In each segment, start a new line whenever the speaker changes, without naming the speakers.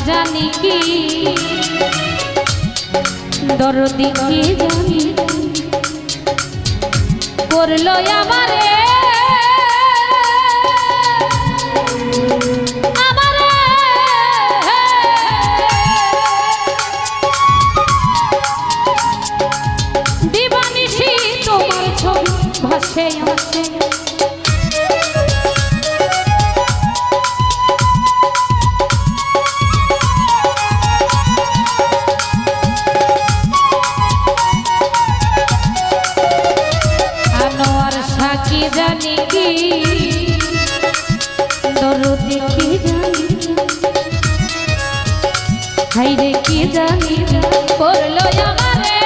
জানি কি দরদি কি জানি করলো আমারে দিবানিশি তোমার ছবি ভাসে আসে কি জানি কি দরদি কি জানি হাইরে কি জানি করলো আমারে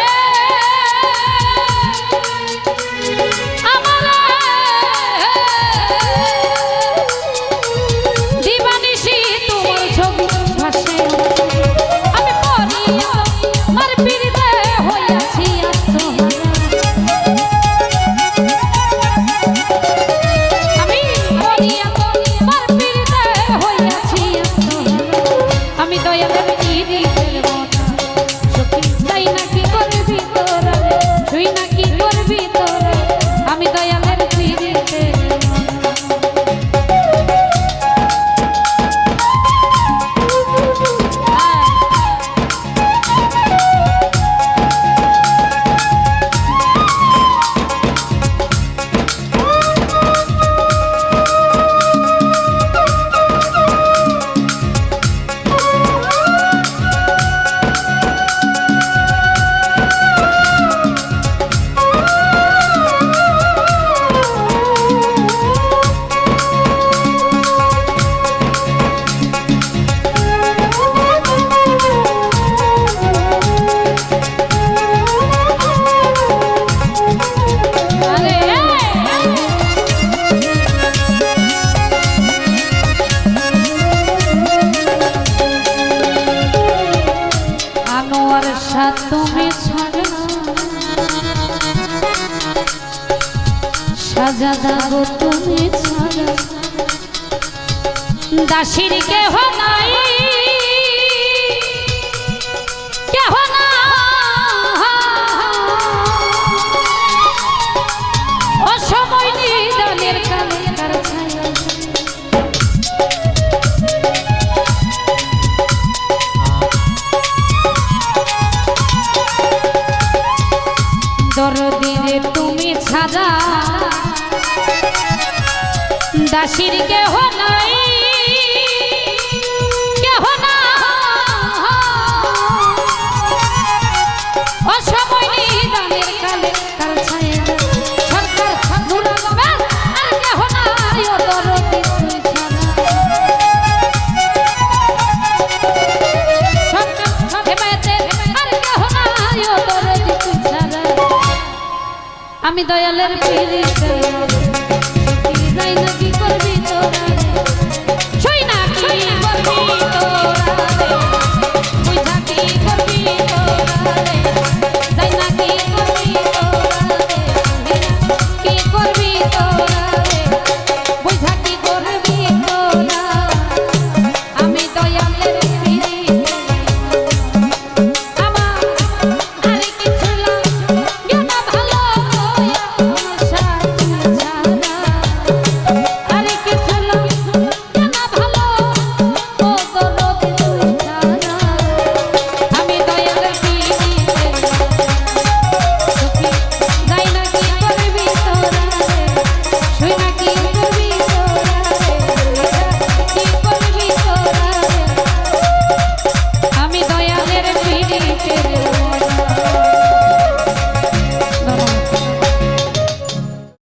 দিবানিশি তোমার ছবি ভাসে আমি পড়িয়া মার পিড়িতে হইয়াছি আমি দয়ালের পিড়িতে সখী তাই নাকি করবি তোরা তুই নাকি করবি তোরা আমি দয়ালের পিড়িতে তুমি ছাড়া সাজাদা গো তুমি ছাড়া দাসীর কেহ নাই কেহ না অসময় নিদানের কালে তার ছায়া দরদিরে তুমি ছাড়া দাসীর কেহ নাই কেহ না অসময় নিদানের কালে কাল ছায়া সরকার নুরাবে আর কেহ নাই ও দরদি তুই ছাড়া সরকার হেমায়েতে আর কেহ নাই ও দরদি তুই ছাড়া আমি দয়ালের পিড়িতে যাই না কি করবি তোরা ছই না কি করবি তোরা বুঝা কি করবি তোরা যাই না কি করবি তোরা কি করবি তোরা বুঝা কি করবি তোরা আমি দয়ালের পিড়িতে আমার আরে কিছু লাগে না ভালো আমি দয়ালের পিড়িতে